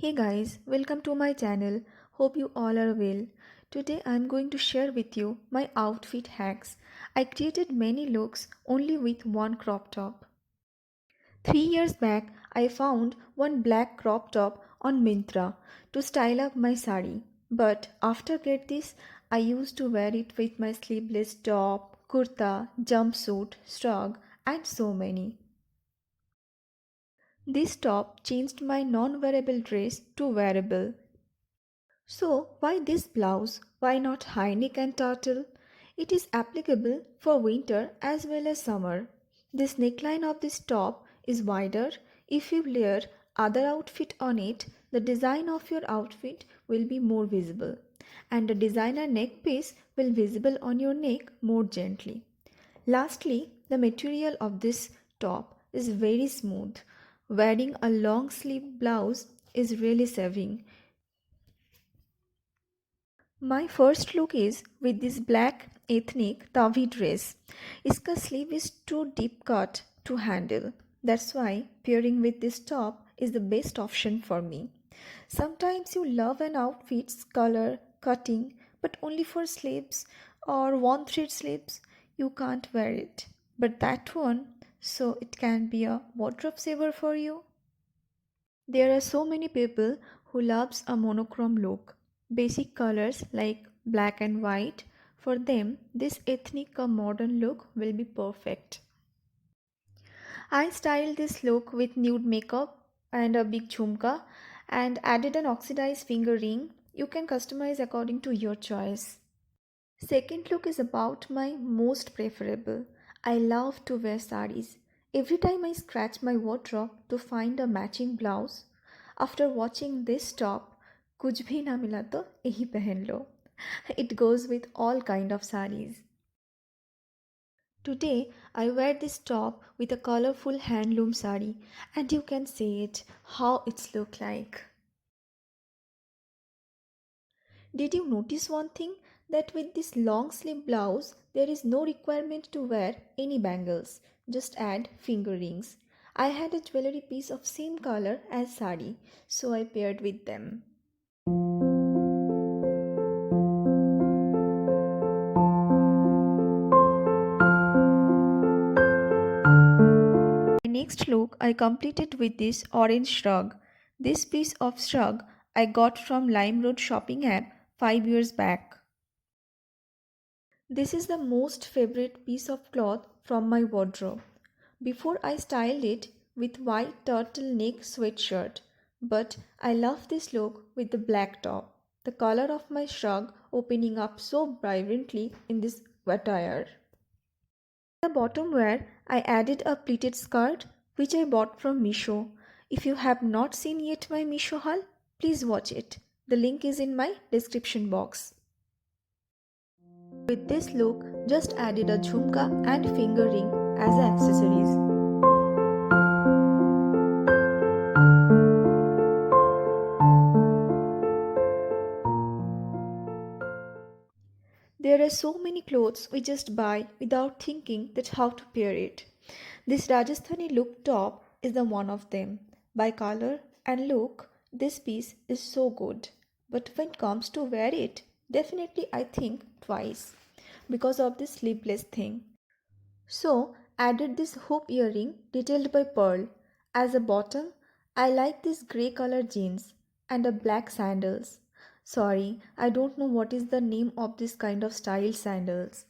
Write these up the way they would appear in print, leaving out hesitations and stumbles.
Hey guys, welcome to my channel. Hope you all are well. Today I'm going to share with you my outfit hacks. I created many looks only with one crop top. 3 years back, I found one black crop top on Myntra to style up my sari. But after get this, I used to wear it with my sleeveless top, kurta, jumpsuit, shrug, and so many. This top changed my non-wearable dress to wearable. So, why this blouse? Why not high neck and turtle? It is applicable for winter as well as summer. This neckline of this top is wider. If you layer other outfit on it, the design of your outfit will be more visible and the designer neck piece will visible on your neck more gently. Lastly, the material of this top is very smooth. Wearing a long sleeve blouse is really saving. My first look is with this black ethnic tavi dress. Iska sleeve is too deep cut to handle. That's why pairing with this top is the best option for me. Sometimes you love an outfit's color, cutting, but only for sleeves or one thread sleeves, you can't wear it. But that one, so it can be a wardrobe saver for you. There are so many people who loves a monochrome look. Basic colors like black and white. For them, this ethnic or modern look will be perfect. I styled this look with nude makeup and a big jhumka and added an oxidized finger ring. You can customize according to your choice. Second look is about my most preferable. I love to wear saris. Every time I scratch my wardrobe to find a matching blouse, after watching this top, कुछ भी ना मिला तो यही पहन लो. It goes with all kind of saris. Today I wear this top with a colorful handloom sari and you can see it how it's look like. Did you notice one thing? That with this long sleeve blouse, there is no requirement to wear any bangles. Just add finger rings. I had a jewelry piece of same color as sari, so I paired with them. My next look I completed with this orange shrug. This piece of shrug I got from LimeRoad shopping app 5 years back. This is the most favorite piece of cloth from my wardrobe. Before I styled it with white turtleneck sweatshirt, but I love this look with the black top. The color of my shrug opening up so vibrantly in this attire. The bottom wear I added a pleated skirt which I bought from Meesho. If you have not seen yet my Meesho haul, please watch it. The link is in my description box. With this look, just added a jhumka and finger ring as accessories. There are so many clothes we just buy without thinking that how to pair it. This Rajasthani look top is the one of them. By color and look, this piece is so good. But when it comes to wear it, definitely I think twice because of this sleeveless thing. So added this hoop earring detailed by pearl. As a bottom, I like this grey color jeans and a black sandals. Sorry, I don't know what is the name of this kind of style sandals.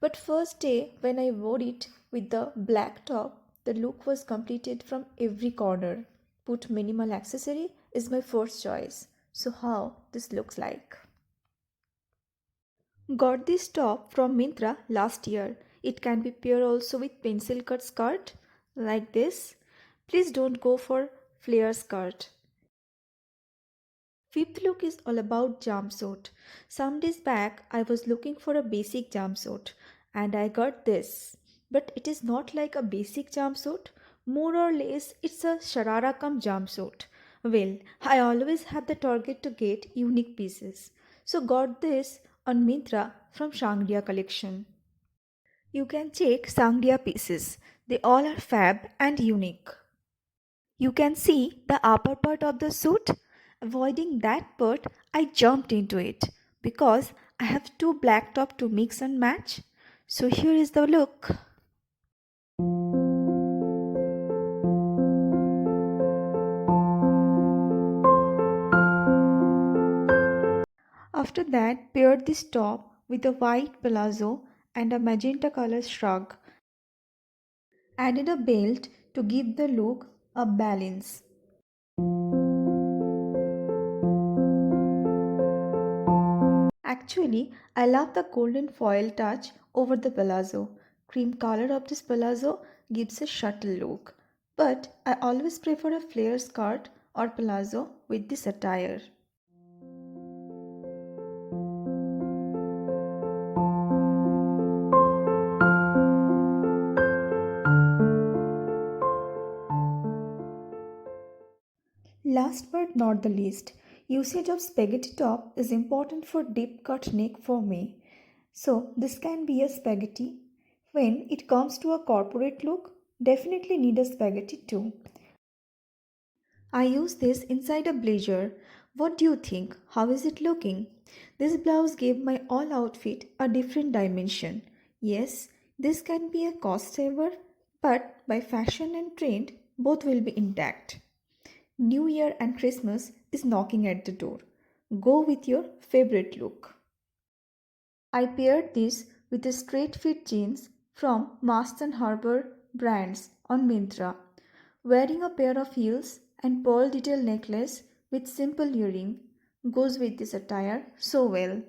But first day when I wore it with the black top, the look was completed from every corner. Put minimal accessory is my first choice. So how this looks like. Got this top from Myntra last year. It can be paired also with pencil cut skirt like this. Please don't go for flare skirt. Fifth look is all about jumpsuit. Some days back I was looking for a basic jumpsuit and I got this. But it is not like a basic jumpsuit. More or less it's a sharara cum jumpsuit. Well, I always have the target to get unique pieces. So got this on Myntra from Shangria collection. You can check Sangria pieces. They all are fab and unique. You can see the upper part of the suit. Avoiding that part, I jumped into it because I have two black top to mix and match. So here is the look. After that, paired this top with a white palazzo and a magenta color shrug. Added a belt to give the look a balance. Actually, I love the golden foil touch over the palazzo. Cream color of this palazzo gives a subtle look. But I always prefer a flare skirt or palazzo with this attire. Last but not the least, usage of spaghetti top is important for deep cut neck for me. So this can be a spaghetti. When it comes to a corporate look, definitely need a spaghetti too. I use this inside a blazer. What do you think? How is it looking? This blouse gave my all outfit a different dimension. Yes, this can be a cost saver, but by fashion and trend, both will be intact. New Year and Christmas is knocking at the door. Go with your favorite look. I paired this with a straight fit jeans from Mast and Harbor brands on Myntra. Wearing a pair of heels and pearl detail necklace with simple earring goes with this attire so well.